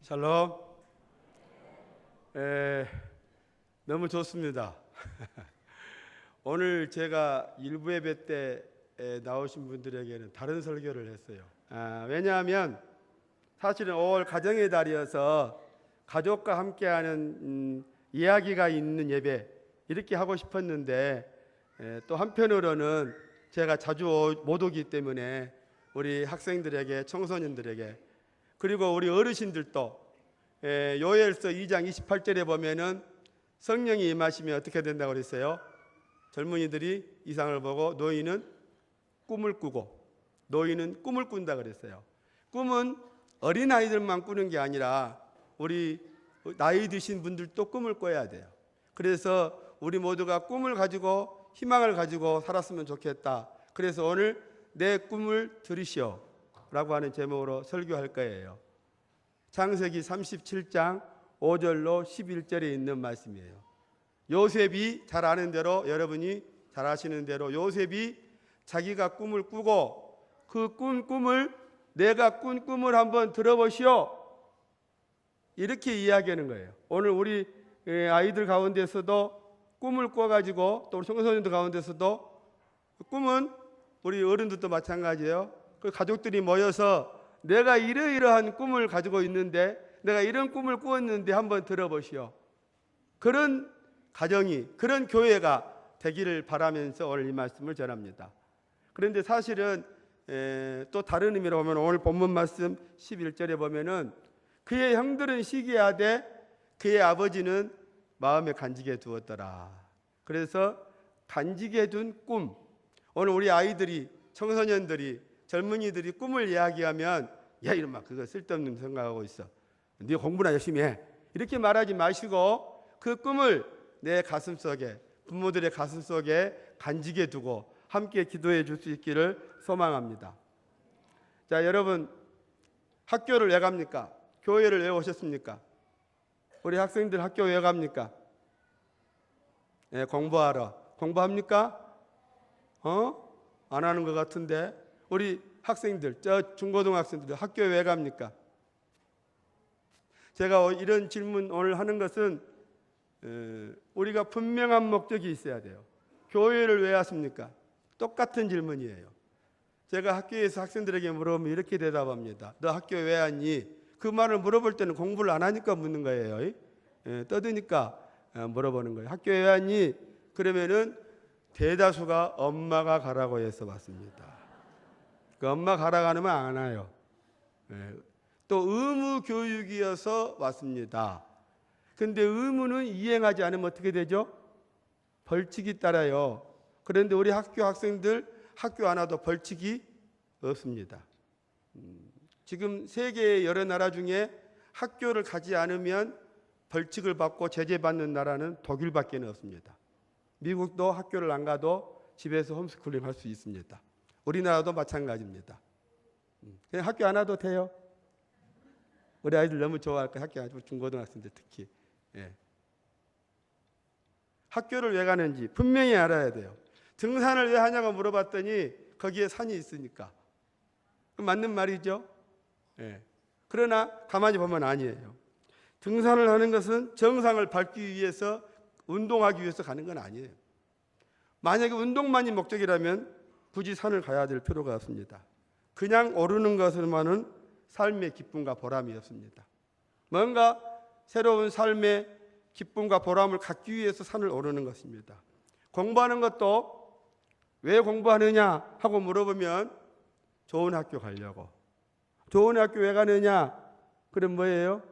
샬롬. 너무 좋습니다. 오늘 제가 일부 예배 때 나오신 분들에게는 다른 설교를 했어요. 왜냐하면 사실은 5월 가정의 달이어서 가족과 함께하는 이야기가 있는 예배 이렇게 하고 싶었는데, 또 한편으로는 제가 자주 못 오기 때문에 우리 학생들에게, 청소년들에게, 그리고 우리 어르신들도 요엘서 2장 28절에 보면은 성령이 임하시면 어떻게 된다고 그랬어요? 젊은이들이 이상을 보고 노인은 꿈을 꾸고, 노인은 꿈을 꾼다 그랬어요. 꿈은 어린아이들만 꾸는 게 아니라 우리 나이 드신 분들도 꿈을 꿔야 돼요. 그래서 우리 모두가 꿈을 가지고 희망을 가지고 살았으면 좋겠다. 그래서 오늘 내 꿈을 들으시오 라고 하는 제목으로 설교할 거예요. 창세기 37장 5절로 11절에 있는 말씀이에요. 요셉이 잘 아는 대로, 여러분이 잘 아시는 대로 요셉이 자기가 꿈을 꾸고 그 꿈을 내가 꾼 꿈을 한번 들어보시오 이렇게 이야기하는 거예요. 오늘 우리 아이들 가운데서도 꿈을 꿔가지고, 또 우리 청소년들 가운데서도 꿈은 우리 어른들도 마찬가지예요. 그 가족들이 모여서 내가 이러이러한 꿈을 가지고 있는데, 내가 이런 꿈을 꾸었는데 한번 들어보시오. 그런 가정이, 그런 교회가 되기를 바라면서 오늘 이 말씀을 전합니다. 그런데 사실은 또 다른 의미로 보면 오늘 본문 말씀 11절에 보면은 그의 형들은 시기하되 그의 아버지는 마음에 간직해 두었더라. 그래서 간직해 둔 꿈. 오늘 우리 아이들이, 청소년들이, 젊은이들이 꿈을 이야기하면 야 이놈아 그거 쓸데없는 생각하고 있어, 네 공부나 열심히 해, 이렇게 말하지 마시고 그 꿈을 내 가슴속에, 부모들의 가슴속에 간직해 두고 함께 기도해 줄 수 있기를 소망합니다. 자, 여러분 학교를 왜 갑니까? 교회를 왜 오셨습니까? 우리 학생들 학교 왜 갑니까? 공부하러. 공부합니까? 안 하는 것 같은데. 우리 학생들, 저 중고등학생들 학교에 왜 갑니까? 제가 이런 질문 오늘 하는 것은 우리가 분명한 목적이 있어야 돼요. 교회를 왜 왔습니까? 똑같은 질문이에요. 제가 학교에서 학생들에게 물어보면 이렇게 대답합니다. 너 학교에 왜 왔니? 그 말을 물어볼 때는 공부를 안 하니까 묻는 거예요. 떠드니까 물어보는 거예요. 학교에 왜 왔니? 그러면은 대다수가 엄마가 가라고 해서 왔습니다. 그 엄마 가라고 하면 안 와요. 또 의무 교육이어서 왔습니다. 근데 의무는 이행하지 않으면 어떻게 되죠? 벌칙이 따라요. 그런데 우리 학교 학생들 학교 안 와도 벌칙이 없습니다. 지금 세계의 여러 나라 중에 학교를 가지 않으면 벌칙을 받고 제재받는 나라는 독일밖에 없습니다. 미국도 학교를 안 가도 집에서 홈스쿨링 할 수 있습니다. 우리나라도 마찬가지입니다. 그냥 학교 안 와도 돼요. 우리 아이들 너무 좋아할 거예요. 학교 안 와도, 중고등학생들 특히. 학교를 왜 가는지 분명히 알아야 돼요. 등산을 왜 하냐고 물어봤더니 거기에 산이 있으니까. 맞는 말이죠. 그러나 가만히 보면 아니에요. 등산을 하는 것은 정상을 밟기 위해서, 운동하기 위해서 가는 건 아니에요. 만약에 운동만이 목적이라면 굳이 산을 가야 될 필요가 없습니다. 그냥 오르는 것으로만은 삶의 기쁨과 보람이 없습니다. 뭔가 새로운 삶의 기쁨과 보람을 갖기 위해서 산을 오르는 것입니다. 공부하는 것도 왜 공부하느냐 하고 물어보면 좋은 학교 가려고. 좋은 학교 왜 가느냐? 그럼 뭐예요?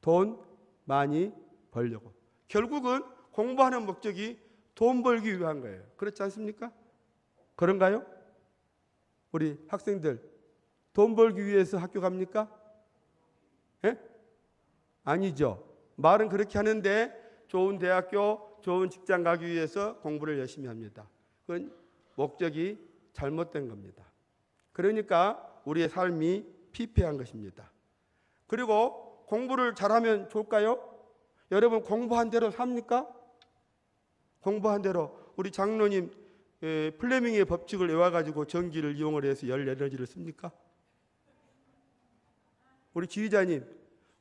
돈 많이 벌려고. 결국은 공부하는 목적이 돈 벌기 위한 거예요. 그렇지 않습니까? 그런가요? 우리 학생들 돈 벌기 위해서 학교 갑니까? 아니죠. 말은 그렇게 하는데 좋은 대학교, 좋은 직장 가기 위해서 공부를 열심히 합니다. 그건 목적이 잘못된 겁니다. 그러니까 우리의 삶이 피폐한 것입니다. 그리고 공부를 잘하면 좋을까요? 여러분 공부한 대로 삽니까? 공부한 대로. 우리 장로님 플레밍의 법칙을 외워가지고 전기를 이용을 해서 열 에너지를 씁니까? 우리 지휘자님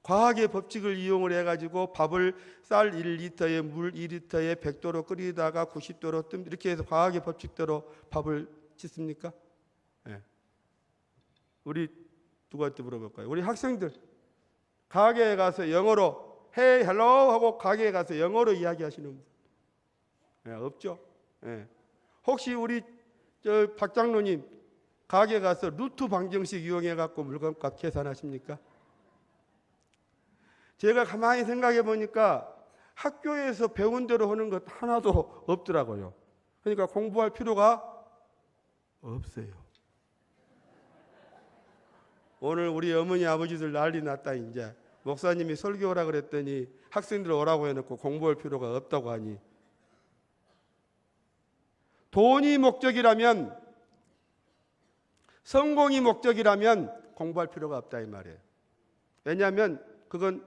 과학의 법칙을 이용을 해가지고 밥을 쌀 1리터에 물 2리터에 100도로 끓이다가 90도로 이렇게 해서 과학의 법칙대로 밥을 짓습니까? 네. 우리 누구한테 물어볼까요? 우리 학생들 가게에 가서 영어로 Hey, hello 하고 가게에 가서 영어로 이야기하시는 분 없죠? 네. 혹시 우리 박 장로님 가게 가서 루트 방정식 이용해 갖고 물건값 계산하십니까? 제가 가만히 생각해 보니까 학교에서 배운 대로 하는 것 하나도 없더라고요. 그러니까 공부할 필요가 없어요. 오늘 우리 어머니 아버지들 난리 났다. 이제 목사님이 설교하라 그랬더니 학생들 오라고 해놓고 공부할 필요가 없다고 하니, 돈이 목적이라면, 성공이 목적이라면 공부할 필요가 없다 이 말이에요. 왜냐하면 그건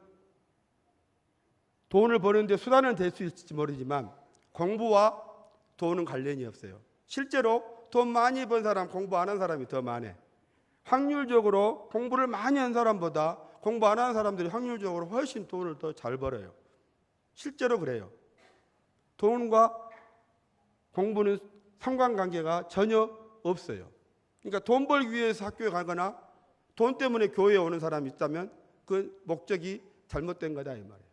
돈을 버는데 수단은 될 수 있을지 모르지만 공부와 돈은 관련이 없어요. 실제로 돈 많이 번 사람, 공부 안 한 사람이 더 많아. 확률적으로 공부를 많이 한 사람보다 공부 안 하는 사람들이 확률적으로 훨씬 돈을 더 잘 벌어요. 실제로 그래요. 돈과 공부는 상관관계가 전혀 없어요. 그러니까 돈 벌기 위해서 학교에 가거나 돈 때문에 교회에 오는 사람이 있다면 그 목적이 잘못된 거다 이 말이에요.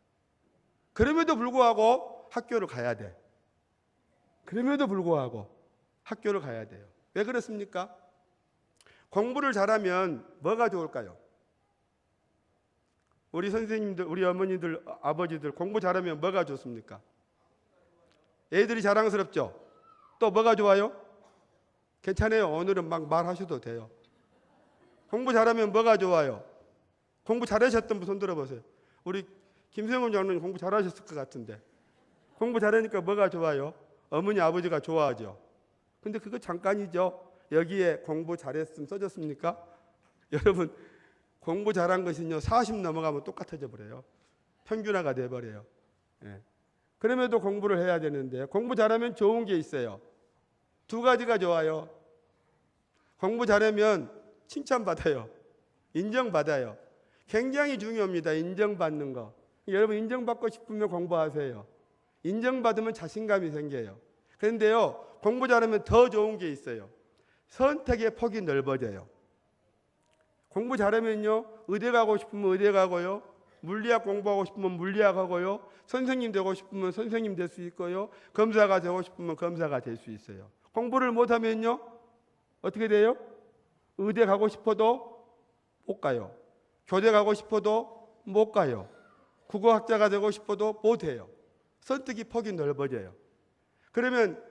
그럼에도 불구하고 학교를 가야 돼. 그럼에도 불구하고 학교를 가야 돼요. 왜 그렇습니까? 공부를 잘하면 뭐가 좋을까요? 우리 선생님들, 우리 어머니들, 아버지들 공부 잘하면 뭐가 좋습니까? 애들이 자랑스럽죠? 또 뭐가 좋아요? 괜찮아요. 오늘은 막 말하셔도 돼요. 공부 잘하면 뭐가 좋아요? 공부 잘하셨던 분 손 들어보세요. 우리 김성훈 장로님 공부 잘하셨을 것 같은데. 공부 잘하니까 뭐가 좋아요? 어머니 아버지가 좋아하죠. 근데 그거 잠깐이죠. 여기에 공부 잘했음 써졌습니까? 여러분 공부 잘한 것은요 40 넘어가면 똑같아져 버려요. 평균화가 돼버려요. 예. 그럼에도 공부를 해야 되는데 공부 잘하면 좋은 게 있어요. 두 가지가 좋아요. 공부 잘하면 칭찬받아요. 인정받아요. 굉장히 중요합니다. 인정받는 거. 여러분 인정받고 싶으면 공부하세요. 인정받으면 자신감이 생겨요. 그런데요 공부 잘하면 더 좋은 게 있어요. 선택의 폭이 넓어져요. 공부 잘하면요 의대 가고 싶으면 의대 가고요, 물리학 공부하고 싶으면 물리학 하고요, 선생님 되고 싶으면 선생님 될 수 있고요, 검사가 되고 싶으면 검사가 될 수 있어요. 공부를 못하면요 어떻게 돼요? 의대 가고 싶어도 못 가요. 교대 가고 싶어도 못 가요. 국어학자가 되고 싶어도 못 해요. 선택의 폭이 넓어져요. 그러면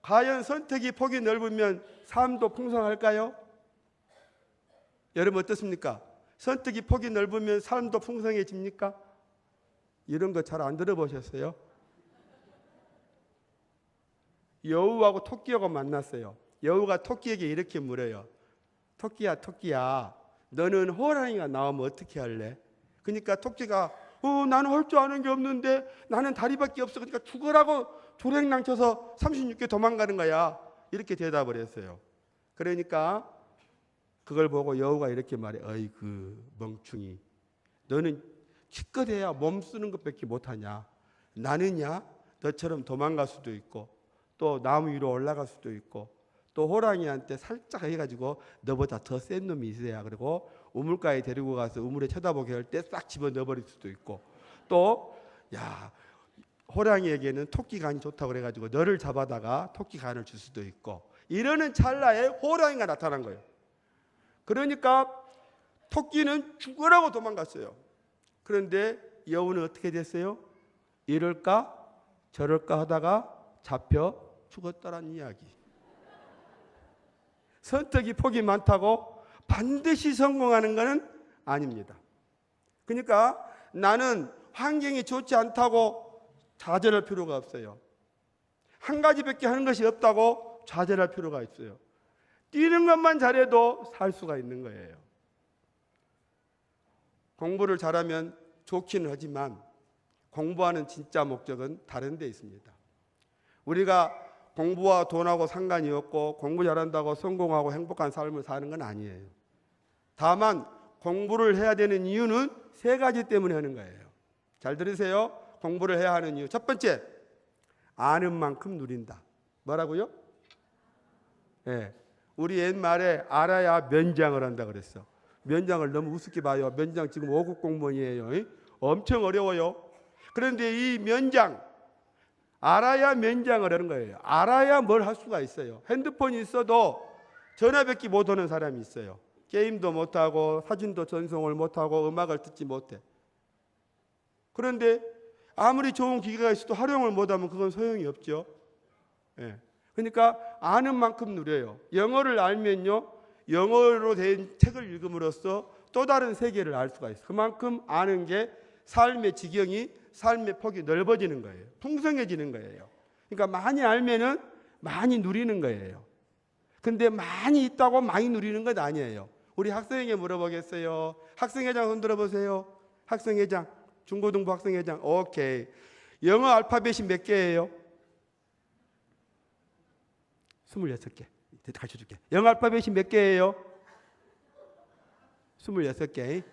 과연 선택의 폭이 넓으면 삶도 풍성할까요? 여러분 어떻습니까? 선택의 폭이 넓으면 삶도 풍성해집니까? 이런 거 잘 안 들어보셨어요? 여우하고 토끼하고 만났어요. 여우가 토끼에게 이렇게 물어요. 토끼야, 토끼야, 너는 호랑이가 나오면 어떻게 할래? 그러니까 토끼가 나는 할 줄 아는 게 없는데 나는 다리밖에 없어. 그러니까 죽으라고 조랭랑쳐서 36개 도망가는 거야. 이렇게 대답을 했어요. 그러니까 그걸 보고 여우가 이렇게 말해. 어이구 멍충이, 너는 기껏해야 몸 쓰는 것밖에 못하냐. 나는야 너처럼 도망갈 수도 있고 또 나무 위로 올라갈 수도 있고 또 호랑이한테 살짝 해가지고 너보다 더 센 놈이 있어야 그리고 우물가에 데리고 가서 우물에 쳐다보게 할 때 싹 집어넣어버릴 수도 있고 또 야 호랑이에게는 토끼 간이 좋다고 그래가지고 너를 잡아다가 토끼 간을 줄 수도 있고 이러는 찰나에 호랑이가 나타난 거예요. 그러니까 토끼는 죽으라고 도망갔어요. 그런데 여우는 어떻게 됐어요? 이럴까 저럴까 하다가 잡혀 죽었다라는 이야기. 선택의 폭이 많다고 반드시 성공하는 것은 아닙니다. 그러니까 나는 환경이 좋지 않다고 좌절할 필요가 없어요. 한 가지밖에 하는 것이 없다고 좌절할 필요가 있어요. 뛰는 것만 잘해도 살 수가 있는 거예요. 공부를 잘하면 좋기는 하지만 공부하는 진짜 목적은 다른 데 있습니다. 우리가 공부와 돈하고 상관이 없고 공부 잘한다고 성공하고 행복한 삶을 사는 건 아니에요. 다만 공부를 해야 되는 이유는 세 가지 때문에 하는 거예요. 잘 들으세요. 공부를 해야 하는 이유. 첫 번째, 아는 만큼 누린다. 뭐라고요? 예. 우리 옛말에 알아야 면장을 한다 그랬어. 면장을 너무 우습게 봐요. 면장 지금 5급 공무원이에요. 엄청 어려워요. 그런데 이 면장, 알아야 면장을 하는 거예요. 알아야 뭘 할 수가 있어요. 핸드폰이 있어도 전화밖에 못하는 사람이 있어요. 게임도 못하고 사진도 전송을 못하고 음악을 듣지 못해. 그런데 아무리 좋은 기계가 있어도 활용을 못하면 그건 소용이 없죠. 예. 그러니까 아는 만큼 누려요. 영어를 알면요, 영어로 된 책을 읽음으로써 또 다른 세계를 알 수가 있어요. 그만큼 아는 게 삶의 지경이, 삶의 폭이 넓어지는 거예요. 풍성해지는 거예요. 그러니까 많이 알면은 많이 누리는 거예요. 근데 많이 있다고 많이 누리는 건 아니에요. 우리 학생에게 물어보겠어요. 학생회장 손 들어보세요. 학생회장, 중고등부 학생회장. 오케이. 영어 알파벳이 몇 개예요? 26개. 가르쳐줄게. 영어 알파벳이 몇 개예요? 26개.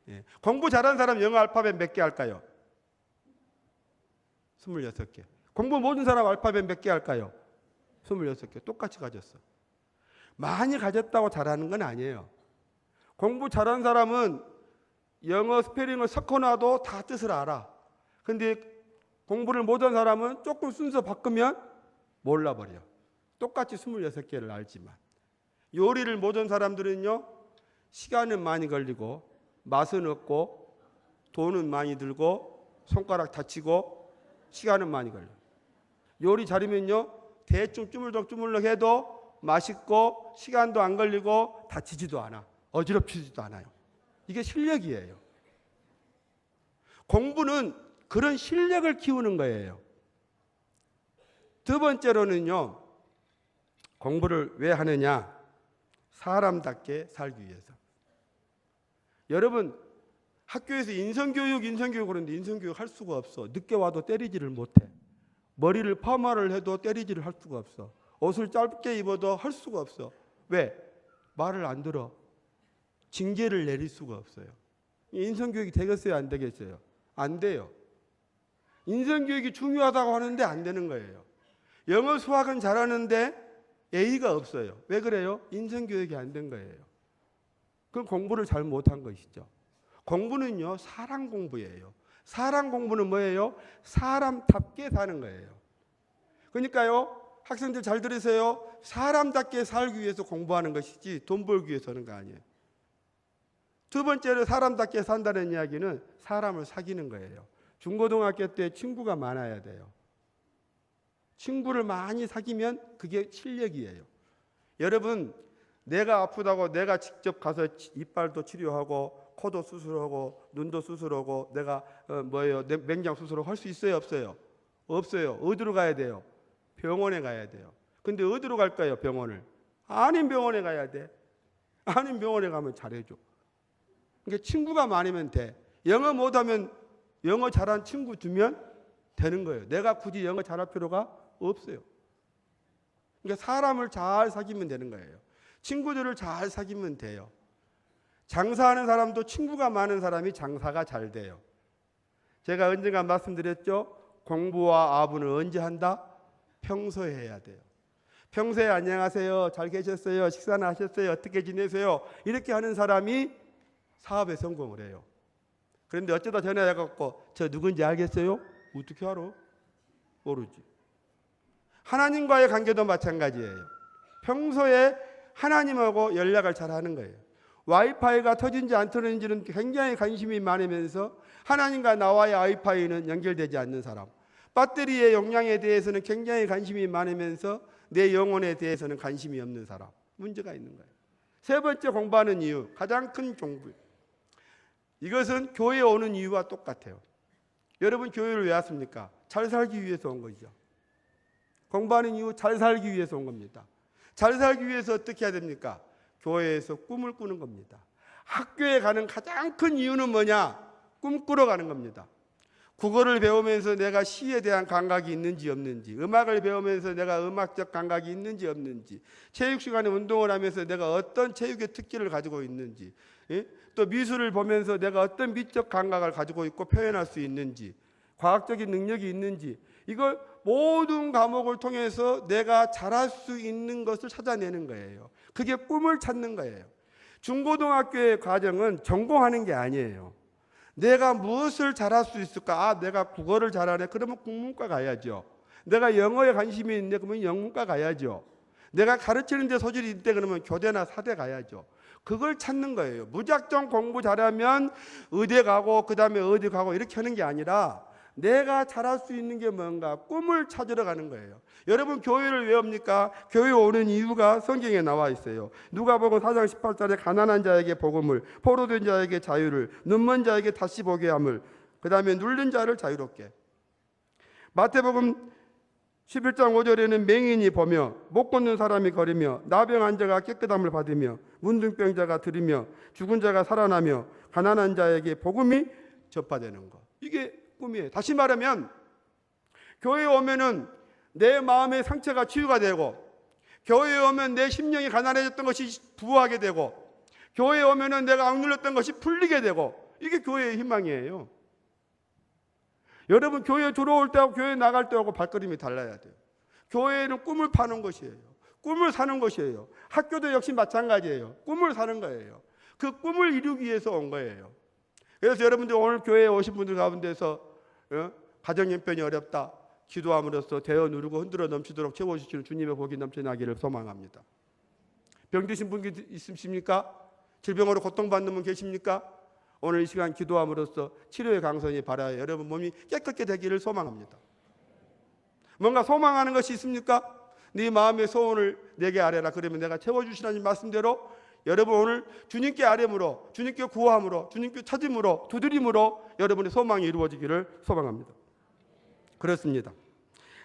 예. 공부 잘하는 사람 영어 알파벳 몇 개 할까요? 26개. 공부 모든 사람 알파벳 몇 개 할까요? 26개. 똑같이 가졌어. 많이 가졌다고 잘하는 건 아니에요. 공부 잘하는 사람은 영어 스페링을 섞어놔도 다 뜻을 알아. 근데 공부를 못한 사람은 조금 순서 바꾸면 몰라버려. 똑같이 26개를 알지만. 요리를 못한 사람들은요, 시간은 많이 걸리고 맛은 없고 돈은 많이 들고 손가락 다치고 시간은 많이 걸려요. 요리 잘하면요, 대충 쭈물럭쭈물럭 해도 맛있고 시간도 안 걸리고 다치지도 않아. 어지럽히지도 않아요. 이게 실력이에요. 공부는 그런 실력을 키우는 거예요. 두 번째로는요, 공부를 왜 하느냐? 사람답게 살기 위해서. 여러분, 학교에서 인성교육 그러는데 인성교육 할 수가 없어. 늦게 와도 때리지를 못해. 머리를 파마를 해도 때리지를 할 수가 없어. 옷을 짧게 입어도 할 수가 없어. 왜? 말을 안 들어. 징계를 내릴 수가 없어요. 인성교육이 되겠어요? 안 되겠어요? 안 돼요. 인성교육이 중요하다고 하는데 안 되는 거예요. 영어 수학은 잘하는데 예의가 없어요. 왜 그래요? 인성교육이 안 된 거예요. 그럼 공부를 잘 못한 것이죠. 공부는요, 사람 공부예요. 사람 공부는 뭐예요? 사람답게 사는 거예요. 그러니까요, 학생들 잘 들으세요. 사람답게 살기 위해서 공부하는 것이지 돈 벌기 위해서 하는 거 아니에요. 두 번째로 사람답게 산다는 이야기는 사람을 사귀는 거예요. 중고등학교 때 친구가 많아야 돼요. 친구를 많이 사귀면 그게 실력이에요. 여러분, 내가 아프다고 내가 직접 가서 이빨도 치료하고 코도 수술하고 눈도 수술하고 내가 맹장 수술을 할 수 있어요? 없어요? 없어요. 어디로 가야 돼요? 병원에 가야 돼요. 근데 어디로 갈까요? 병원을? 아닌 병원에 가야 돼. 아닌 병원에 가면 잘해줘. 그러니까 친구가 많으면 돼. 영어 못하면 영어 잘한 친구 두면 되는 거예요. 내가 굳이 영어 잘할 필요가 없어요. 그러니까 사람을 잘 사귀면 되는 거예요. 친구들을 잘 사귀면 돼요. 장사하는 사람도 친구가 많은 사람이 장사가 잘 돼요. 제가 언젠가 말씀드렸죠. 공부와 아부는 언제 한다? 평소에 해야 돼요. 평소에 안녕하세요, 잘 계셨어요, 식사는 하셨어요, 어떻게 지내세요, 이렇게 하는 사람이 사업에 성공을 해요. 그런데 어쩌다 전화해갖고 저 누군지 알겠어요? 어떻게 알아? 모르지. 하나님과의 관계도 마찬가지예요. 평소에 하나님하고 연락을 잘 하는 거예요. 와이파이가 터진지 안 터진지는 굉장히 관심이 많으면서 하나님과 나와의 와이파이는 연결되지 않는 사람, 배터리의 용량에 대해서는 굉장히 관심이 많으면서 내 영혼에 대해서는 관심이 없는 사람, 문제가 있는 거예요. 세 번째 공부하는 이유, 가장 큰 공부, 이것은 교회에 오는 이유와 똑같아요. 여러분, 교회를 왜 왔습니까? 잘 살기 위해서 온 거죠. 공부하는 이유, 잘 살기 위해서 온 겁니다. 잘 살기 위해서 어떻게 해야 됩니까? 교회에서 꿈을 꾸는 겁니다. 학교에 가는 가장 큰 이유는 뭐냐? 꿈꾸러 가는 겁니다. 국어를 배우면서 내가 시에 대한 감각이 있는지 없는지, 음악을 배우면서 내가 음악적 감각이 있는지 없는지, 체육 시간에 운동을 하면서 내가 어떤 체육의 특기를 가지고 있는지, 예? 또 미술을 보면서 내가 어떤 미적 감각을 가지고 있고 표현할 수 있는지, 과학적인 능력이 있는지, 이걸 모든 과목을 통해서 내가 잘할 수 있는 것을 찾아내는 거예요. 그게 꿈을 찾는 거예요. 중고등학교의 과정은 전공하는 게 아니에요. 내가 무엇을 잘할 수 있을까? 아, 내가 국어를 잘하네. 그러면 국문과 가야죠. 내가 영어에 관심이 있는데 그러면 영문과 가야죠. 내가 가르치는 데 소질이 있대 그러면 교대나 사대 가야죠. 그걸 찾는 거예요. 무작정 공부 잘하면 의대 가고 그다음에 어디 가고 이렇게 하는 게 아니라 내가 잘할 수 있는 게 뭔가 꿈을 찾으러 가는 거예요. 여러분 교회를 왜 옵니까? 교회 오는 이유가 성경에 나와 있어요. 누가복음 4장 18절에 가난한 자에게 복음을, 포로된 자에게 자유를, 눈먼 자에게 다시 보게 함을, 그 다음에 눌린 자를 자유롭게. 마태복음 11장 5절에는 맹인이 보며 못 걷는 사람이 걸으며 나병한 자가 깨끗함을 받으며 문둥병자가 들으며 죽은 자가 살아나며 가난한 자에게 복음이 전파되는 것. 이게 꿈이에요. 다시 말하면 교회에 오면은 내 마음의 상처가 치유가 되고, 교회에 오면 내 심령이 가난해졌던 것이 부하게 되고, 교회에 오면은 내가 억눌렸던 것이 풀리게 되고, 이게 교회의 희망이에요. 여러분 교회 들어올 때하고 교회 나갈 때하고 발걸음이 달라야 돼요. 교회는 꿈을 파는 것이에요. 꿈을 사는 것이에요. 학교도 역시 마찬가지예요. 꿈을 사는 거예요. 그 꿈을 이루기 위해서 온 거예요. 그래서 여러분들 오늘 교회에 오신 분들 가운데서 가정 형편이 어렵다, 기도함으로써 대어 누르고 흔들어 넘치도록 채워주시는 주님의 복이 넘쳐나기를 소망합니다. 병드신 분 있으십니까? 질병으로 고통받는 분 계십니까? 오늘 이 시간 기도함으로써 치료의 강선이 바라요. 여러분 몸이 깨끗게 되기를 소망합니다. 뭔가 소망하는 것이 있습니까? 네 마음의 소원을 내게 아뢰라. 그러면 내가 채워주시라는 말씀대로 여러분 오늘 주님께 아뢰므로, 주님께 구함으로, 주님께 찾음으로, 두드림으로 여러분의 소망이 이루어지기를 소망합니다. 그렇습니다.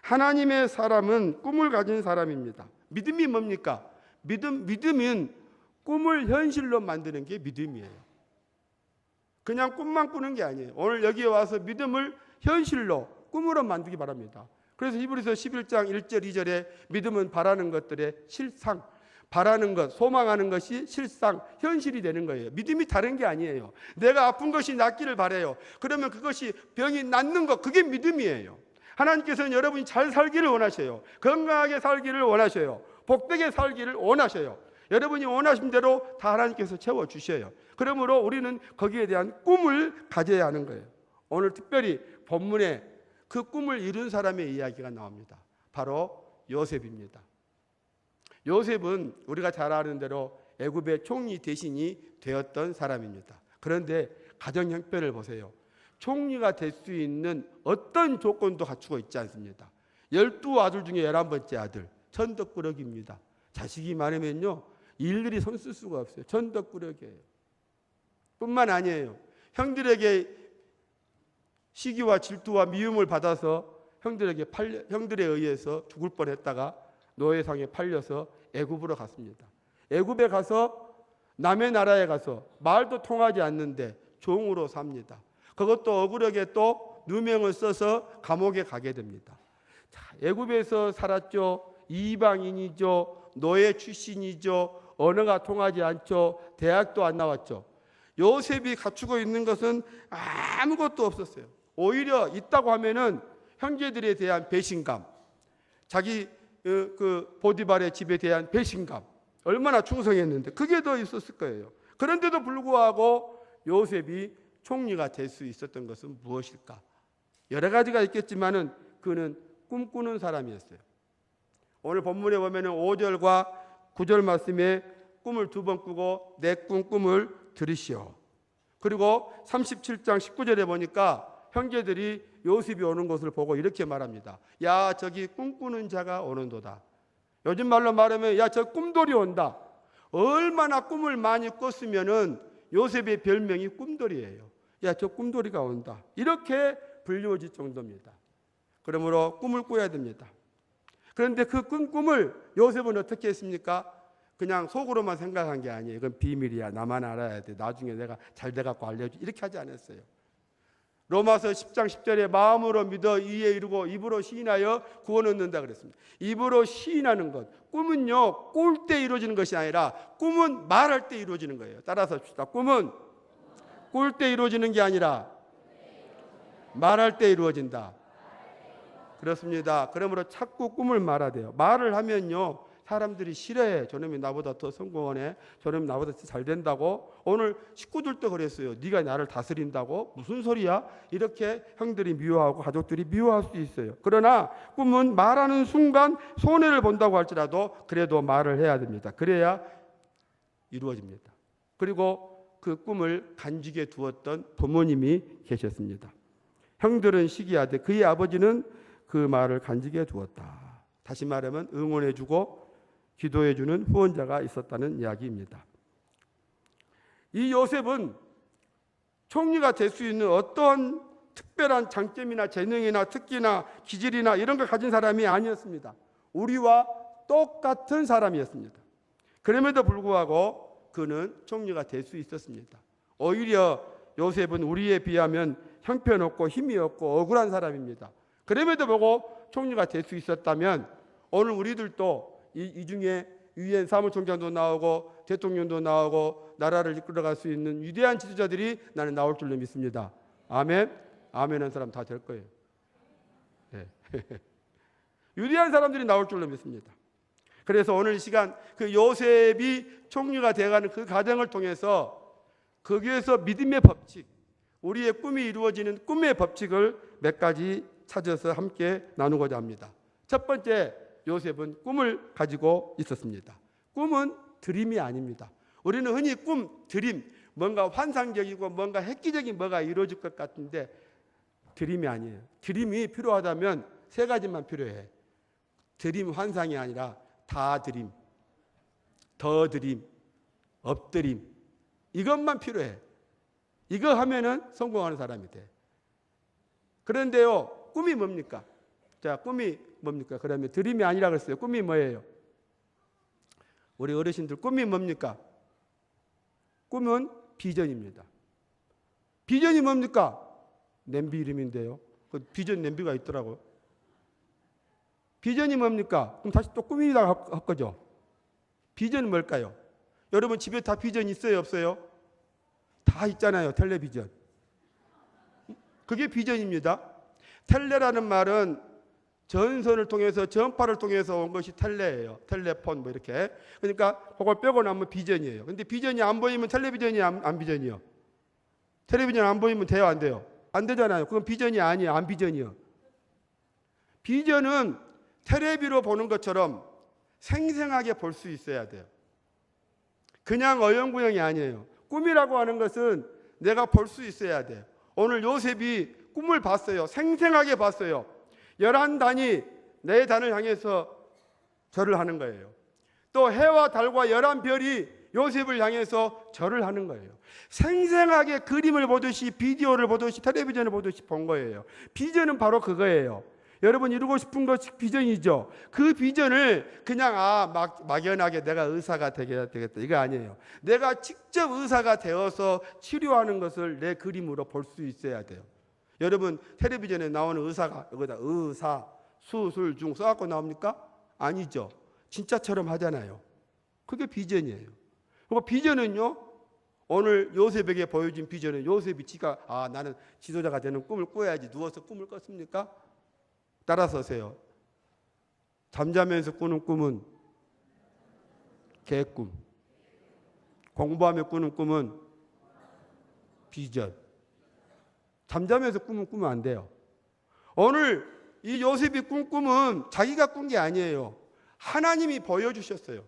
하나님의 사람은 꿈을 가진 사람입니다. 믿음이 뭡니까? 믿음은 꿈을 현실로 만드는 게 믿음이에요. 그냥 꿈만 꾸는 게 아니에요. 오늘 여기에 와서 믿음을 현실로, 꿈으로 만들기 바랍니다. 그래서 히브리서 11장 1절 2절에 믿음은 바라는 것들의 실상, 바라는 것, 소망하는 것이 실상, 현실이 되는 거예요. 믿음이 다른 게 아니에요. 내가 아픈 것이 낫기를 바라요. 그러면 그것이 병이 낫는 것, 그게 믿음이에요. 하나님께서는 여러분이 잘 살기를 원하셔요. 건강하게 살기를 원하셔요. 복되게 살기를 원하셔요. 여러분이 원하신 대로 다 하나님께서 채워주셔요. 그러므로 우리는 거기에 대한 꿈을 가져야 하는 거예요. 오늘 특별히 본문에 그 꿈을 이룬 사람의 이야기가 나옵니다. 바로 요셉입니다. 요셉은 우리가 잘 아는 대로 애굽의 총리 대신이 되었던 사람입니다. 그런데 가정 형편을 보세요. 총리가 될 수 있는 어떤 조건도 갖추고 있지 않습니다. 12아들 중에 11번째 아들, 천덕꾸러기입니다. 자식이 많으면요 일일이 손 쓸 수가 없어요. 천덕꾸러기예요. 뿐만 아니에요. 형들에게 시기와 질투와 미움을 받아서 형들에 의해서 죽을 뻔했다가 노예상에 팔려서 애굽으로 갔습니다. 애굽에 가서 남의 나라에 가서 말도 통하지 않는데 종으로 삽니다. 그것도 억울하게 또 누명을 써서 감옥에 가게 됩니다. 자, 애굽에서 살았죠. 이방인이죠. 노예 출신이죠. 언어가 통하지 않죠. 대학도 안 나왔죠. 요셉이 갖추고 있는 것은 아무것도 없었어요. 오히려 있다고 하면은 형제들에 대한 배신감, 자기 그 보디발의 집에 대한 배신감, 얼마나 충성했는데 그게 더 있었을 거예요. 그런데도 불구하고 요셉이 총리가 될 수 있었던 것은 무엇일까? 여러 가지가 있겠지만은 그는 꿈꾸는 사람이었어요. 오늘 본문에 보면은 5절과 9절 말씀에 꿈을 2번 꾸고 내 꿈을 들으시오. 그리고 37장 19절에 보니까 형제들이 요셉이 오는 것을 보고 이렇게 말합니다. 야, 저기 꿈꾸는 자가 오는도다. 요즘 말로 말하면 야, 저 꿈돌이 온다. 얼마나 꿈을 많이 꿨으면은 요셉의 별명이 꿈돌이에요. 야, 저 꿈돌이가 온다. 이렇게 불리워질 정도입니다. 그러므로 꿈을 꿔야 됩니다. 그런데 그 꿈을 요셉은 어떻게 했습니까? 그냥 속으로만 생각한 게 아니에요. 이건 비밀이야. 나만 알아야 돼. 나중에 내가 잘 돼갖고 알려줘. 이렇게 하지 않았어요. 로마서 10장 10절에 마음으로 믿어 이에 이르고 입으로 시인하여 구원 얻는다 그랬습니다. 입으로 시인하는 것, 꿈은요 꿀 때 이루어지는 것이 아니라 꿈은 말할 때 이루어지는 거예요. 따라서 합시다. 꿈은 꿀 때 이루어지는 게 아니라 말할 때 이루어진다. 그렇습니다. 그러므로 자꾸 꿈을 말하대요. 말을 하면요 사람들이 싫어해. 저놈이 나보다 더 성공하네. 저놈이 나보다 더 잘 된다고. 오늘 식구들도 그랬어요. 네가 나를 다스린다고? 무슨 소리야? 이렇게 형들이 미워하고 가족들이 미워할 수 있어요. 그러나 꿈은 말하는 순간 손해를 본다고 할지라도 그래도 말을 해야 됩니다. 그래야 이루어집니다. 그리고 그 꿈을 간직해 두었던 부모님이 계셨습니다. 형들은 시기하되 그의 아버지는 그 말을 간직해 두었다. 다시 말하면 응원해주고 기도해주는 후원자가 있었다는 이야기입니다. 이 요셉은 총리가 될 수 있는 어떤 특별한 장점이나 재능이나 특기나 기질이나 이런 걸 가진 사람이 아니었습니다. 우리와 똑같은 사람이었습니다. 그럼에도 불구하고 그는 총리가 될 수 있었습니다. 오히려 요셉은 우리에 비하면 형편없고 힘이 없고 억울한 사람입니다. 그럼에도 불구하고 총리가 될 수 있었다면 오늘 우리들도 이 중에 유엔 사무총장도 나오고 대통령도 나오고 나라를 이끌어갈 수 있는 위대한 지도자들이 나는 나올 줄로 믿습니다. 아멘. 아멘 한 사람 다 될 거예요. 네. 위대한 사람들이 나올 줄로 믿습니다. 그래서 오늘 이 시간 그 요셉이 총리가 되어가는 그 과정을 통해서 거기에서 믿음의 법칙, 우리의 꿈이 이루어지는 꿈의 법칙을 몇 가지 찾아서 함께 나누고자 합니다. 첫 번째, 요셉은 꿈을 가지고 있었습니다. 꿈은 드림이 아닙니다. 우리는 흔히 꿈, 드림, 뭔가 환상적이고 뭔가 획기적인 뭐가 이루어질 것 같은데 드림이 아니에요. 드림이 필요하다면 세 가지만 필요해. 드림, 환상이 아니라 다 드림, 더 드림, 엎드림, 이것만 필요해. 이거 하면은 성공하는 사람이 돼. 그런데요, 꿈이 뭡니까? 자, 꿈이 뭡니까? 그러면 드림이 아니라 그랬어요. 꿈이 뭐예요? 우리 어르신들 꿈이 뭡니까? 꿈은 비전입니다. 비전이 뭡니까? 냄비 이름인데요. 그 비전 냄비가 있더라고요. 비전이 뭡니까? 그럼 다시 또 꿈이라고 할 거죠. 비전은 뭘까요? 여러분 집에 다 비전 있어요? 없어요? 다 있잖아요. 텔레비전. 그게 비전입니다. 텔레라는 말은 전선을 통해서 전파를 통해서 온 것이 텔레예요. 텔레폰 뭐 이렇게. 그러니까 그걸 빼고 나면 비전이에요. 근데 비전이 안 보이면 텔레비전이 안 비전이요. 텔레비전 안 보이면 돼요, 안 돼요? 안 되잖아요. 그건 비전이 아니에요. 안 비전이요. 비전은 텔레비로 보는 것처럼 생생하게 볼 수 있어야 돼요. 그냥 어영부영이 아니에요. 꿈이라고 하는 것은 내가 볼 수 있어야 돼요. 오늘 요셉이 꿈을 봤어요. 생생하게 봤어요. 11단이 내 단을 향해서 절을 하는 거예요. 또 해와 달과 11별이 요셉을 향해서 절을 하는 거예요. 생생하게 그림을 보듯이 비디오를 보듯이 텔레비전을 보듯이 본 거예요. 비전은 바로 그거예요. 여러분 이루고 싶은 것이 비전이죠. 그 비전을 그냥 막연하게 내가 의사가 되겠다 이거 아니에요. 내가 직접 의사가 되어서 치료하는 것을 내 그림으로 볼 수 있어야 돼요. 여러분 텔레비전에 나오는 의사가 여기다 의사, 수술 중 써갖고 나옵니까? 아니죠. 진짜처럼 하잖아요. 그게 비전이에요. 그리고 비전은요, 오늘 요셉에게 보여준 비전은 요셉이 지가 나는 지도자가 되는 꿈을 꿔야지 누워서 꿈을 꿨습니까? 따라서 하세요. 잠자면서 꾸는 꿈은 개꿈, 공부하며 꾸는 꿈은 비전. 잠자면서 꾸면 안 돼요. 오늘 이 요셉이 꾼 꿈은 자기가 꾼 게 아니에요. 하나님이 보여주셨어요.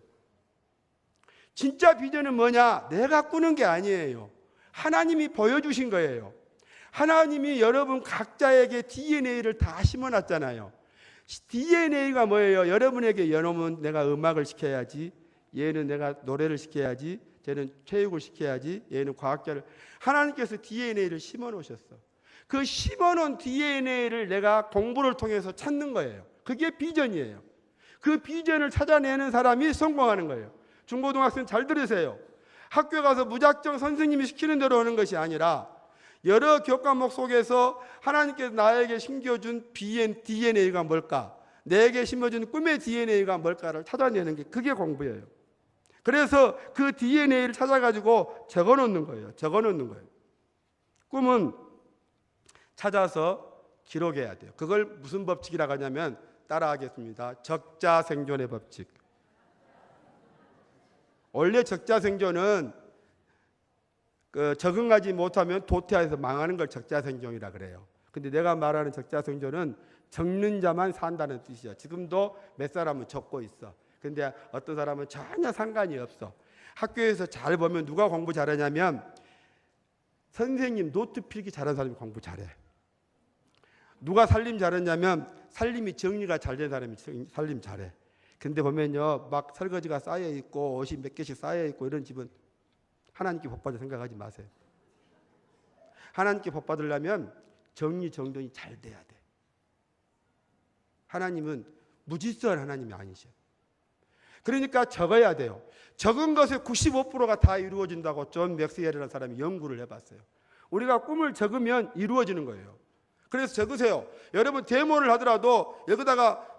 진짜 비전은 뭐냐? 내가 꾸는 게 아니에요. 하나님이 보여주신 거예요. 하나님이 여러분 각자에게 DNA를 다 심어놨잖아요. DNA가 뭐예요? 여러분에게 여러분 내가 음악을 시켜야지, 얘는 내가 노래를 시켜야지, 쟤는 체육을 시켜야지, 얘는 과학자를. 하나님께서 DNA를 심어놓으셨어. 그 심어놓은 DNA를 내가 공부를 통해서 찾는 거예요. 그게 비전이에요. 그 비전을 찾아내는 사람이 성공하는 거예요. 중고등학생 잘 들으세요. 학교 가서 무작정 선생님이 시키는 대로 하는 것이 아니라 여러 교과목 속에서 하나님께서 나에게 심겨준 DNA가 뭘까? 내게 심어준 꿈의 DNA가 뭘까를 찾아내는 게 그게 공부예요. 그래서 그 DNA를 찾아가지고 적어놓는 거예요. 적어놓는 거예요. 꿈은 찾아서 기록해야 돼요. 그걸 무슨 법칙이라고 하냐면 따라하겠습니다. 적자생존의 법칙. 원래 적자생존은 적응하지 못하면 도태해서 망하는 걸 적자생존이라 그래요. 근데 내가 말하는 적자생존은 적는 자만 산다는 뜻이야. 지금도 몇 사람은 적고 있어. 근데 어떤 사람은 전혀 상관이 없어. 학교에서 잘 보면 누가 공부 잘하냐면 선생님 노트 필기 잘하는 사람이 공부 잘해. 누가 살림 잘했냐면 살림이 정리가 잘 된 사람이 살림 잘해. 근데 보면요, 막 설거지가 쌓여 있고 옷이 몇 개씩 쌓여 있고 이런 집은 하나님께 복 받을 생각하지 마세요. 하나님께 복 받으려면 정리정돈이 잘 돼야 돼. 하나님은 무질서한 하나님이 아니셔. 그러니까 적어야 돼요. 적은 것의 95%가 다 이루어진다고 존 맥스웰이라는 사람이 연구를 해봤어요. 우리가 꿈을 적으면 이루어지는 거예요. 그래서 적으세요. 여러분 데모를 하더라도 여기다가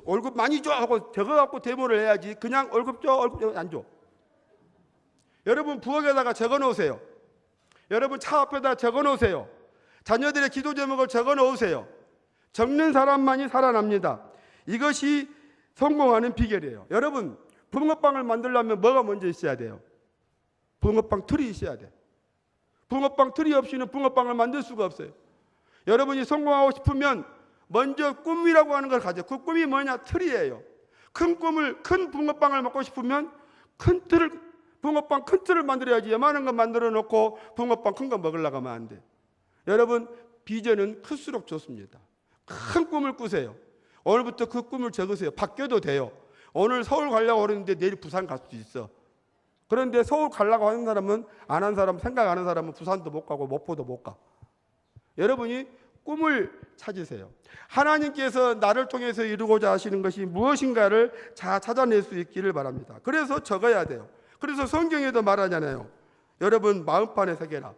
월급 많이 줘 하고 적어갖고 데모를 해야지. 그냥 월급 줘 안 줘. 여러분 부엌에다가 적어놓으세요. 여러분 차 앞에다 적어놓으세요. 자녀들의 기도 제목을 적어놓으세요. 적는 사람만이 살아납니다. 이것이 성공하는 비결이에요. 여러분 붕어빵을 만들려면 뭐가 먼저 있어야 돼요? 붕어빵 틀이 있어야 돼. 붕어빵 틀이 없이는 붕어빵을 만들 수가 없어요. 여러분이 성공하고 싶으면 먼저 꿈이라고 하는 걸 가져. 그 꿈이 뭐냐? 틀이에요. 큰 붕어빵을 먹고 싶으면 붕어빵 큰 틀을 만들어야지. 요만한 거 만들어 놓고 붕어빵 큰 거 먹으려고 하면 안 돼. 여러분 비전은 클수록 좋습니다. 큰 꿈을 꾸세요. 오늘부터 그 꿈을 적으세요. 바뀌어도 돼요. 오늘 서울 가려고 그러는데 내일 부산 갈 수도 있어. 그런데 서울 가려고 하는 사람은 안 한 사람, 생각 안 한 사람은 부산도 못 가고 목포도 못 가. 여러분이 꿈을 찾으세요. 하나님께서 나를 통해서 이루고자 하시는 것이 무엇인가를 잘 찾아낼 수 있기를 바랍니다. 그래서 적어야 돼요. 그래서 성경에도 말하잖아요. 여러분 마음판에 새겨라.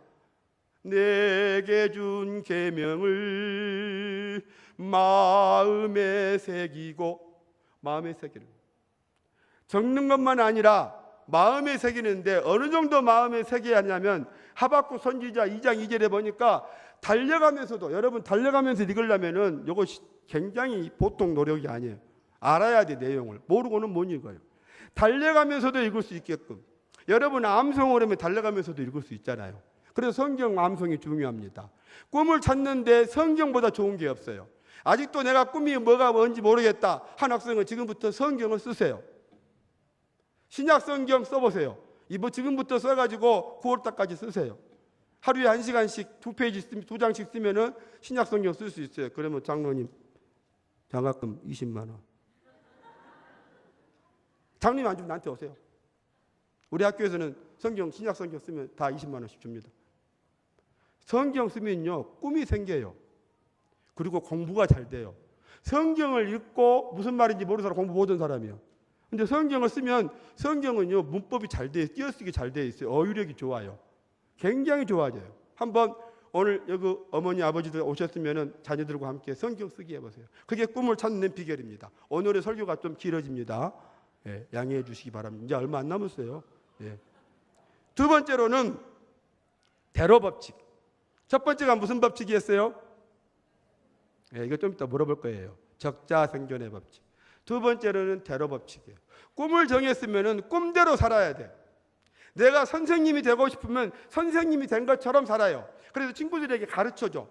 내게 준 계명을 마음에 새기고. 마음에 새기는, 적는 것만 아니라 마음에 새기는데 어느 정도 마음에 새겨야 하냐면 하박국 선지자 2장 2절에 보니까 달려가면서도, 여러분 달려가면서 읽으려면은 이거 굉장히 보통 노력이 아니에요. 알아야 돼. 내용을 모르고는 못 읽어요. 달려가면서도 읽을 수 있게끔. 여러분 암송을 하면 달려가면서도 읽을 수 있잖아요. 그래서 성경 암송이 중요합니다. 꿈을 찾는데 성경보다 좋은 게 없어요. 아직도 내가 꿈이 뭐가 뭔지 모르겠다 한 학생은 지금부터 성경을 쓰세요. 신약 성경 써보세요. 이거 지금부터 써가지고 9월달까지 쓰세요. 하루에 1시간씩 2페이지, 2장씩 쓰면은 신약 성경 쓸 수 있어요. 그러면 장로님 장학금 20만 원. 장로님 안 주면 나한테 오세요. 우리 학교에서는 성경, 신약 성경 쓰면 다 20만 원씩 줍니다. 성경 쓰면요 꿈이 생겨요. 그리고 공부가 잘 돼요. 성경을 읽고 무슨 말인지 모르는 사람 공부 못한 사람이에요. 근데 성경을 쓰면 성경은요 문법이 잘 돼, 띄어쓰기 잘 돼 있어요. 어휘력이 좋아요. 굉장히 좋아져요. 한번 오늘 여기 어머니 아버지들 오셨으면은 자녀들과 함께 성경 쓰기 해보세요. 그게 꿈을 찾는 비결입니다. 오늘의 설교가 좀 길어집니다. 예, 양해해 주시기 바랍니다. 이제 얼마 안 남았어요. 예. 두 번째로는 대로 법칙. 첫 번째가 무슨 법칙이었어요? 예, 이거 좀 이따 물어볼 거예요. 적자생존의 법칙. 두 번째로는 대로 법칙이에요. 꿈을 정했으면 꿈대로 살아야 돼. 내가 선생님이 되고 싶으면 선생님이 된 것처럼 살아요. 그래서 친구들에게 가르쳐줘.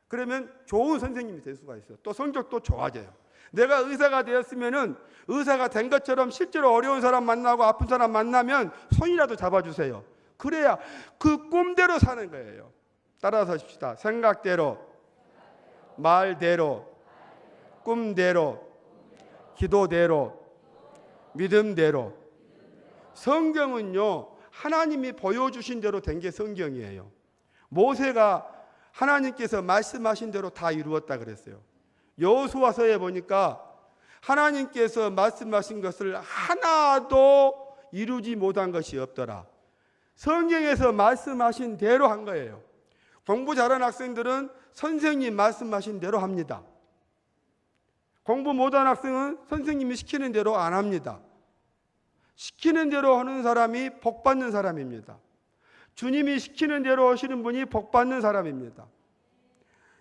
그러면 좋은 선생님이 될 수가 있어요. 또 성적도 좋아져요. 내가 의사가 되었으면 의사가 된 것처럼 실제로 어려운 사람 만나고 아픈 사람 만나면 손이라도 잡아주세요. 그래야 그 꿈대로 사는 거예요. 따라서 하십시다. 생각대로, 말대로, 꿈대로, 기도대로, 믿음대로. 성경은요 하나님이 보여주신 대로 된 게 성경이에요. 모세가 하나님께서 말씀하신 대로 다 이루었다 그랬어요. 여호수아서에 보니까 하나님께서 말씀하신 것을 하나도 이루지 못한 것이 없더라. 성경에서 말씀하신 대로 한 거예요. 공부 잘하는 학생들은 선생님 말씀하신 대로 합니다. 공부 못하는 학생은 선생님이 시키는 대로 안 합니다. 시키는 대로 하는 사람이 복 받는 사람입니다. 주님이 시키는 대로 하시는 분이 복 받는 사람입니다.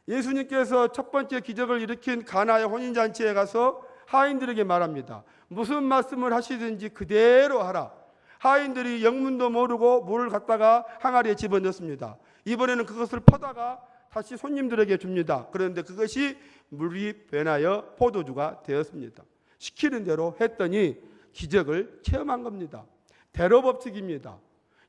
예수님께서 첫 번째 기적을 일으킨 가나의 혼인잔치에 가서 하인들에게 말합니다. 무슨 말씀을 하시든지 그대로 하라. 하인들이 영문도 모르고 물을 갖다가 항아리에 집어넣습니다. 이번에는 그것을 퍼다가 다시 손님들에게 줍니다. 그런데 그것이 물이 변하여 포도주가 되었습니다. 시키는 대로 했더니 기적을 체험한 겁니다. 대로법칙입니다.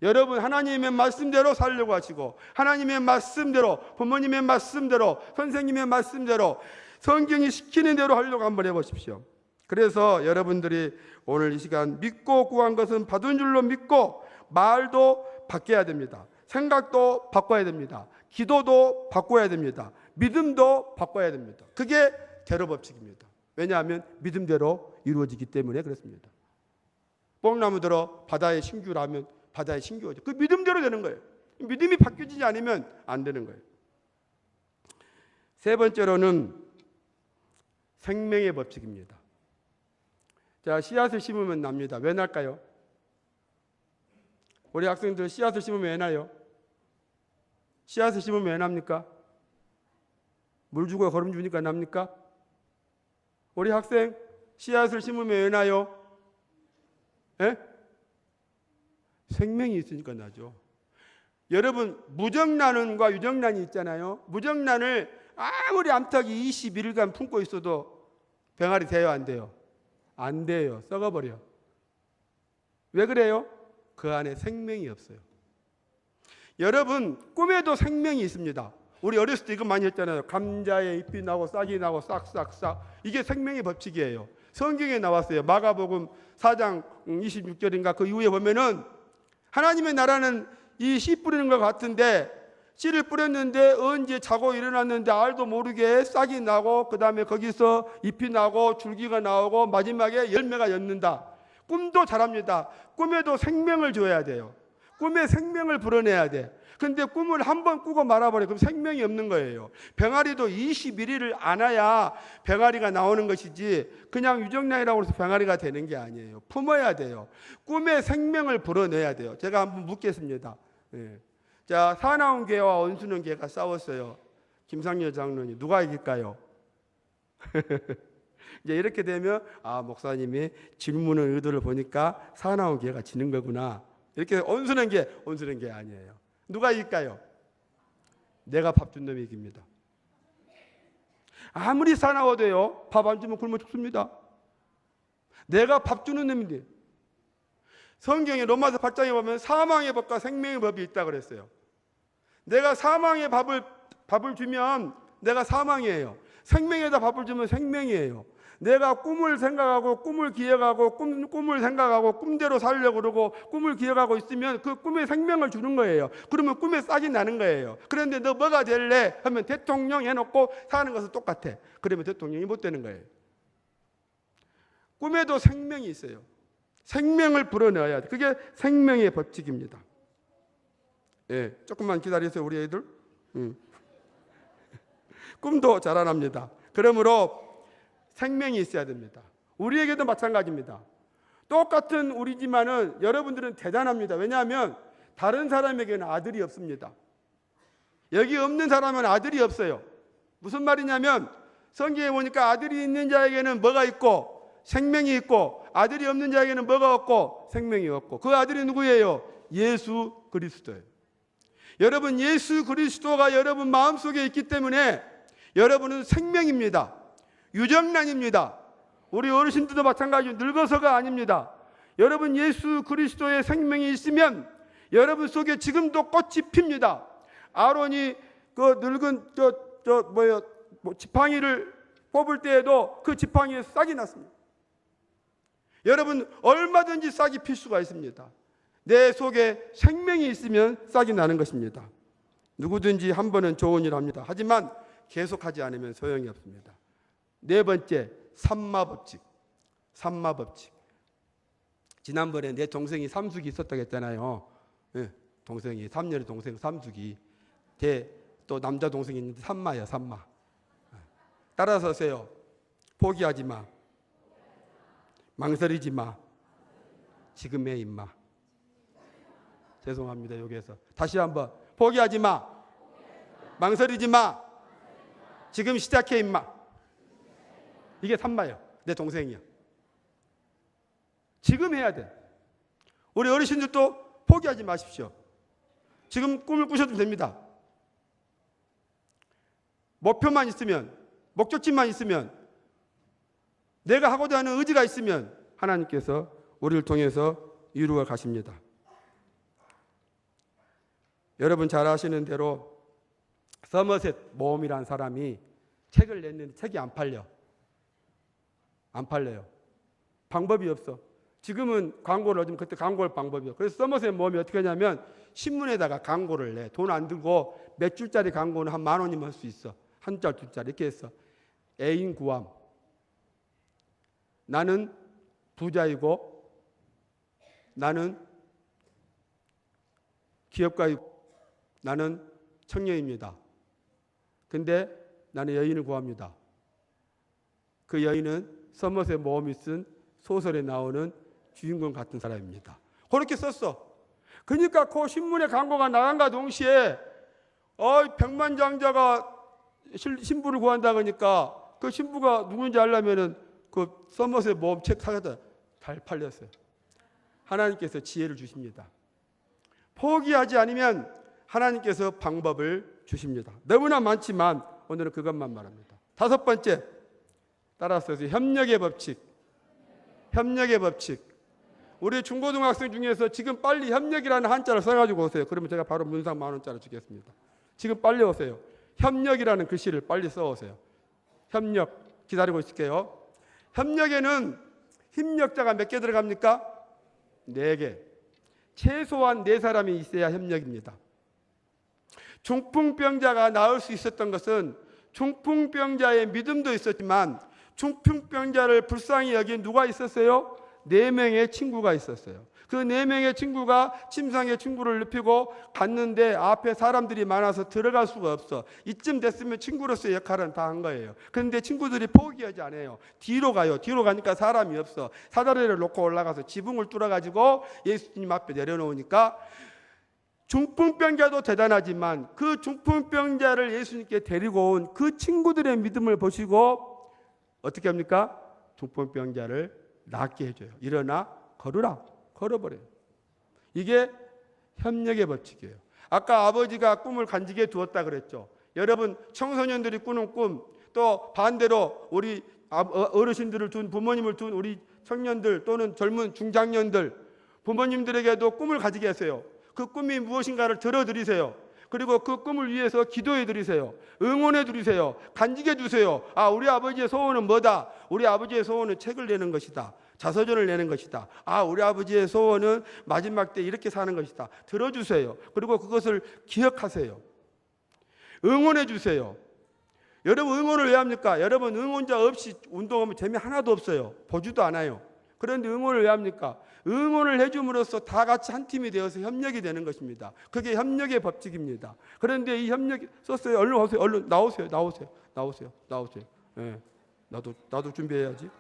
여러분, 하나님의 말씀대로 살려고 하시고, 하나님의 말씀대로, 부모님의 말씀대로, 선생님의 말씀대로, 성경이 시키는 대로 하려고 한번 해보십시오. 그래서 여러분들이 오늘 이 시간 믿고 구한 것은 받은 줄로 믿고, 말도 바뀌어야 됩니다. 생각도 바꿔야 됩니다. 기도도 바꿔야 됩니다. 믿음도 바꿔야 됩니다. 그게 대로법칙입니다. 왜냐하면 믿음대로 이루어지기 때문에 그렇습니다. 뽕나무 들어 바다에 신규라면 바다에 신규어져. 그 믿음대로 되는 거예요. 믿음이 바뀌어지지 않으면 안 되는 거예요. 세 번째로는 생명의 법칙입니다. 자, 씨앗을 심으면 납니다. 왜 날까요? 우리 학생들 씨앗을 심으면 왜 나요? 씨앗을 심으면 왜 납니까? 물 주고 거름 주니까 납니까? 우리 학생 씨앗을 심으면 왜 나요? 예? 생명이 있으니까 나죠. 여러분, 무정란과 유정란이 있잖아요. 무정란을 아무리 암탉이 21일간 품고 있어도 병아리 돼요, 안 돼요? 안 돼요. 썩어버려. 왜 그래요? 그 안에 생명이 없어요. 여러분, 꿈에도 생명이 있습니다. 우리 어렸을 때 이거 많이 했잖아요. 감자에 잎이 나고 싹이 나고 싹싹싹. 이게 생명의 법칙이에요. 성경에 나왔어요. 마가복음 4장 26절인가 그 이후에 보면은 하나님의 나라는 이 씨 뿌리는 것 같은데, 씨를 뿌렸는데 언제 자고 일어났는데 알도 모르게 싹이 나고, 그 다음에 거기서 잎이 나고 줄기가 나오고 마지막에 열매가 엿는다. 꿈도 잘합니다. 꿈에도 생명을 줘야 돼요. 꿈에 생명을 불어내야 돼. 근데 꿈을 한번 꾸고 말아버려. 그럼 생명이 없는 거예요. 병아리도 21일을 안아야 병아리가 나오는 것이지, 그냥 유정란이라고 해서 병아리가 되는 게 아니에요. 품어야 돼요. 꿈에 생명을 불어내야 돼요. 제가 한번 묻겠습니다. 예. 자, 사나운개와 원수능개가 싸웠어요. 김상렬 장로님, 누가 이길까요? 이제 이렇게 되면 목사님이 질문의 의도를 보니까 사나운개가 지는 거구나. 이렇게 원수능개 아니에요. 누가 이길까요? 내가 밥 준 놈이 이깁니다. 아무리 사나워도요, 밥 안 주면 굶어 죽습니다. 내가 밥 주는 놈인데. 성경에 로마서 8장에 보면 사망의 법과 생명의 법이 있다고 그랬어요. 내가 사망의 밥을 주면 내가 사망이에요. 생명에다 밥을 주면 생명이에요. 내가 꿈을 생각하고 꿈을 기억하고 꿈을 생각하고 꿈대로 살려고 그러고 꿈을 기억하고 있으면 그 꿈에 생명을 주는 거예요. 그러면 꿈에 싹이 나는 거예요. 그런데 너 뭐가 될래? 하면 대통령 해놓고 사는 것은 똑같아. 그러면 대통령이 못 되는 거예요. 꿈에도 생명이 있어요. 생명을 불어넣어야 돼. 그게 생명의 법칙입니다. 예, 조금만 기다리세요, 우리 애들. 꿈도 자라납니다. 그러므로 생명이 있어야 됩니다. 우리에게도 마찬가지입니다. 똑같은 우리지만은 여러분들은 대단합니다. 왜냐하면 다른 사람에게는 아들이 없습니다. 여기 없는 사람은 아들이 없어요. 무슨 말이냐면 성경에 보니까 아들이 있는 자에게는 뭐가 있고 생명이 있고, 아들이 없는 자에게는 뭐가 없고 생명이 없고, 그 아들이 누구예요? 예수 그리스도예요. 여러분, 예수 그리스도가 여러분 마음속에 있기 때문에 여러분은 생명입니다. 유정란입니다. 우리 어르신들도 마찬가지로 늙어서가 아닙니다. 여러분, 예수 그리스도의 생명이 있으면 여러분 속에 지금도 꽃이 핍니다. 아론이 그 늙은 지팡이를 뽑을 때에도 그 지팡이에 싹이 났습니다. 여러분, 얼마든지 싹이 필 수가 있습니다. 내 속에 생명이 있으면 싹이 나는 것입니다. 누구든지 한 번은 좋은 일 합니다. 하지만 계속하지 않으면 소용이 없습니다. 네 번째, 삼마법칙. 삼마법칙. 지난번에 내 동생이 삼숙이 있었다고 했잖아요. 예. 동생이 3년의 동생 삼숙이 또 남자 동생이 있는데 삼마야 삼마. 따라서세요. 포기하지 마. 망설이지 마. 지금 해 임마. 죄송합니다. 여기에서 다시 한번 포기하지 마. 망설이지 마. 지금 시작해 임마. 이게 삼마예요. 내 동생이야. 지금 해야 돼. 우리 어르신들도 포기하지 마십시오. 지금 꿈을 꾸셔도 됩니다. 목표만 있으면, 목적지만 있으면, 내가 하고자 하는 의지가 있으면 하나님께서 우리를 통해서 이루어 가십니다. 여러분 잘 아시는 대로 서머셋 모험이라는 사람이 책을 냈는데 책이 안 팔려요. 방법이 없어. 지금은 광고를 넣으면 그때 광고할 방법이요. 그래서 서머셋 모험이 어떻게 하냐면 신문에다가 광고를 내. 돈 안 들고 몇 줄짜리 광고는 한 10,000원이면 할 수 있어. 한 줄, 두 줄 이렇게 했어. 애인 구함. 나는 부자이고 나는 기업가이고 나는 청년입니다. 근데 나는 여인을 구합니다. 그 여인은 서머셋 모험이 쓴 소설에 나오는 주인공 같은 사람입니다. 그렇게 썼어. 그러니까 그 신문에 광고가 나간과 동시에 백만장자가 신부를 구한다 그러니까 그 신부가 누군지 알려면은 그 서머셋 모험 책 사겠다. 잘 팔렸어요. 하나님께서 지혜를 주십니다. 포기하지 않으면 하나님께서 방법을 주십니다. 너무나 많지만 오늘은 그것만 말합니다. 5번째, 따라서 협력의 법칙. 협력의 법칙. 우리 중고등학생 중에서 지금 빨리 협력이라는 한자를 써가지고 오세요. 그러면 제가 바로 문상 10,000원짜리 주겠습니다. 지금 빨리 오세요. 협력이라는 글씨를 빨리 써오세요. 협력 기다리고 있을게요. 협력에는 협력자가 몇 개 들어갑니까? 4개. 최소한 4사람이 있어야 협력입니다. 중풍병자가 나을 수 있었던 것은 중풍병자의 믿음도 있었지만 중풍병자를 불쌍히 여긴 누가 있었어요? 4명의 친구가 있었어요. 그 4명의 친구가 침상에 친구를 눕히고 갔는데 앞에 사람들이 많아서 들어갈 수가 없어. 이쯤 됐으면 친구로서의 역할은 다 한 거예요. 그런데 친구들이 포기하지 않아요. 뒤로 가요. 뒤로 가니까 사람이 없어. 사다리를 놓고 올라가서 지붕을 뚫어가지고 예수님 앞에 내려놓으니까 중풍병자도 대단하지만 그 중풍병자를 예수님께 데리고 온 그 친구들의 믿음을 보시고 어떻게 합니까? 중풍병자를 낫게 해줘요. 일어나 걸으라. 걸어버려요. 이게 협력의 법칙이에요. 아까 아버지가 꿈을 간직해 두었다 그랬죠. 여러분 청소년들이 꾸는 꿈, 또 반대로 우리 어르신들을 둔 부모님을 둔 우리 청년들 또는 젊은 중장년들 부모님들에게도 꿈을 가지게 하세요. 그 꿈이 무엇인가를 들어드리세요. 그리고 그 꿈을 위해서 기도해 드리세요. 응원해 드리세요. 간직해 주세요. 우리 아버지의 소원은 뭐다? 우리 아버지의 소원은 책을 내는 것이다. 자서전을 내는 것이다. 우리 아버지의 소원은 마지막 때 이렇게 사는 것이다. 들어주세요. 그리고 그것을 기억하세요. 응원해 주세요. 여러분 응원을 왜 합니까? 여러분 응원자 없이 운동하면 재미 하나도 없어요. 보지도 않아요. 그런데 응원을 왜 합니까? 응원을 해줌으로써 다 같이 한 팀이 되어서 협력이 되는 것입니다. 그게 협력의 법칙입니다. 그런데 이 협력이 썼어요. 얼른 오세요. 얼른 나오세요. 네. 나도 준비해야지.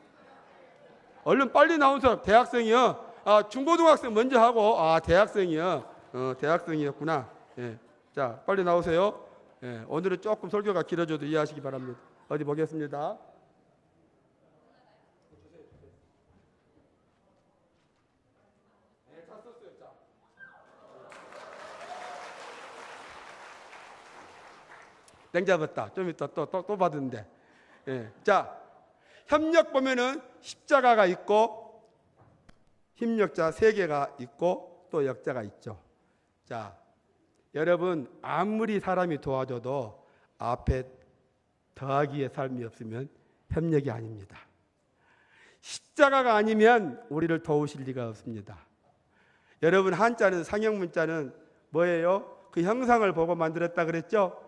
얼른 빨리 나온 사람. 대학생이요. 중고등학생 먼저 하고 대학생이요. 대학생이었구나. 예. 자, 빨리 나오세요. 예. 오늘은 조금 설교가 길어져도 이해하시기 바랍니다. 어디 보겠습니다. 땡 잡았다. 좀 이따 또 받은데. 예. 자, 협력 보면은 십자가가 있고 협력자 3개가 있고 또 역자가 있죠. 자, 여러분 아무리 사람이 도와줘도 앞에 더하기의 삶이 없으면 협력이 아닙니다. 십자가가 아니면 우리를 도우실 리가 없습니다. 여러분 한자는 상형문자는 뭐예요? 그 형상을 보고 만들었다 그랬죠?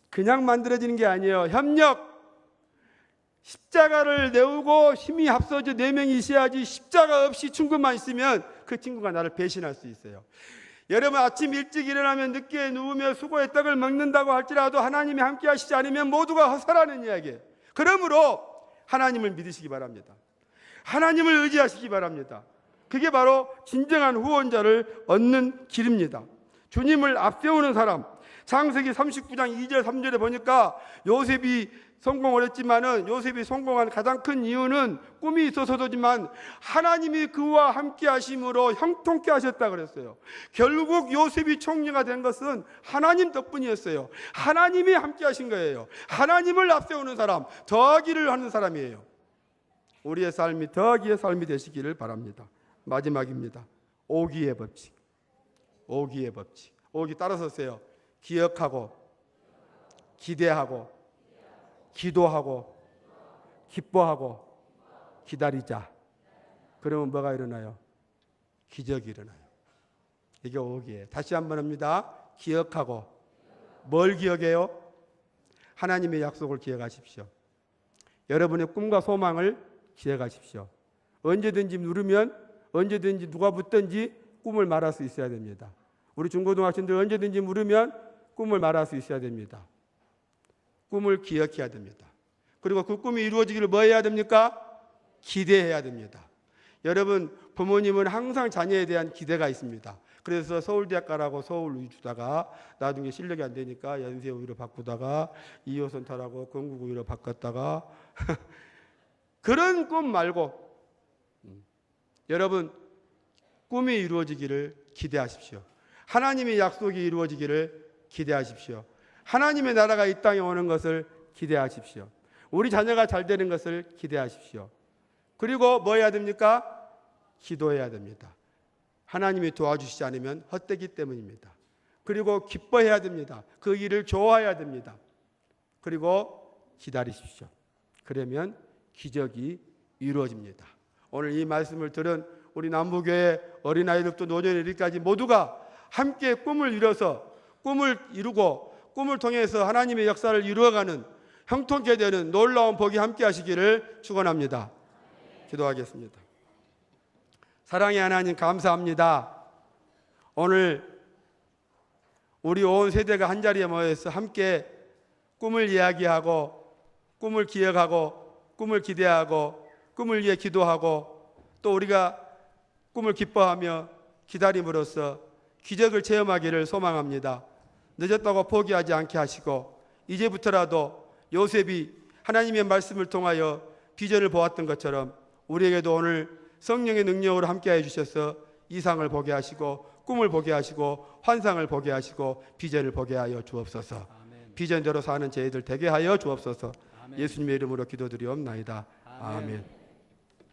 그냥 만들어지는 게 아니에요. 협력. 십자가를 내우고 힘이 합쳐져 4명이 있어야지 십자가 없이 친구만 있으면 그 친구가 나를 배신할 수 있어요. 여러분 아침 일찍 일어나면 늦게 누우며 수고의 떡을 먹는다고 할지라도 하나님이 함께 하시지 않으면 모두가 헛살하는 이야기예요. 그러므로 하나님을 믿으시기 바랍니다. 하나님을 의지하시기 바랍니다. 그게 바로 진정한 후원자를 얻는 길입니다. 주님을 앞세우는 사람, 창세기 39장 2절 3절에 보니까 요셉이 성공을 했지만은 요셉이 성공한 가장 큰 이유는 꿈이 있어서도지만 하나님이 그와 함께 하심으로 형통케 하셨다 그랬어요. 결국 요셉이 총리가 된 것은 하나님 덕분이었어요. 하나님이 함께 하신 거예요. 하나님을 앞세우는 사람, 더하기를 하는 사람이에요. 우리의 삶이 더하기의 삶이 되시기를 바랍니다. 마지막입니다. 오기의 법칙. 오기의 법칙. 오기 따라서 쓰세요. 기억하고, 기대하고, 기도하고, 기뻐하고, 기다리자. 그러면 뭐가 일어나요? 기적이 일어나요. 이게 오기예요. 다시 한번 합니다. 기억하고. 뭘 기억해요? 하나님의 약속을 기억하십시오. 여러분의 꿈과 소망을 기억하십시오. 언제든지 누르면 언제든지 누가 붙든지 꿈을 말할 수 있어야 됩니다. 우리 중고등학생들 언제든지 물으면 꿈을 말할 수 있어야 됩니다. 꿈을 기억해야 됩니다. 그리고 그 꿈이 이루어지기를 뭐 해야 됩니까? 기대해야 됩니다. 여러분, 부모님은 항상 자녀에 대한 기대가 있습니다. 그래서 서울대학 가라고 서울 주다가 나중에 실력이 안 되니까 연세우위로 바꾸다가 2호선 타라고 건국우위로 바꿨다가 그런 꿈 말고 여러분, 꿈이 이루어지기를 기대하십시오. 하나님의 약속이 이루어지기를 기대하십시오. 하나님의 나라가 이 땅에 오는 것을 기대하십시오. 우리 자녀가 잘 되는 것을 기대하십시오. 그리고 뭐 해야 됩니까? 기도해야 됩니다. 하나님이 도와주시지 않으면 헛되기 때문입니다. 그리고 기뻐해야 됩니다. 그 일을 좋아해야 됩니다. 그리고 기다리십시오. 그러면 기적이 이루어집니다. 오늘 이 말씀을 들은 우리 남부교회 어린아이들부터 노년이르기까지 모두가 함께 꿈을 이뤄서 꿈을 이루고 꿈을 통해서 하나님의 역사를 이루어가는 형통케 되는 놀라운 복이 함께 하시기를 축원합니다. 기도하겠습니다. 사랑의 하나님 감사합니다. 오늘 우리 온 세대가 한자리에 모여서 함께 꿈을 이야기하고 꿈을 기억하고 꿈을 기대하고 꿈을 위해 기도하고 또 우리가 꿈을 기뻐하며 기다림으로써 기적을 체험하기를 소망합니다. 늦었다고 포기하지 않게 하시고 이제부터라도 요셉이 하나님의 말씀을 통하여 비전을 보았던 것처럼 우리에게도 오늘 성령의 능력으로 함께해 주셔서 이상을 보게 하시고 꿈을 보게 하시고 환상을 보게 하시고 비전을 보게 하여 주옵소서. 아멘. 비전대로 사는 저희들 되게 하여 주옵소서. 아멘. 예수님의 이름으로 기도드리옵나이다. 아멘.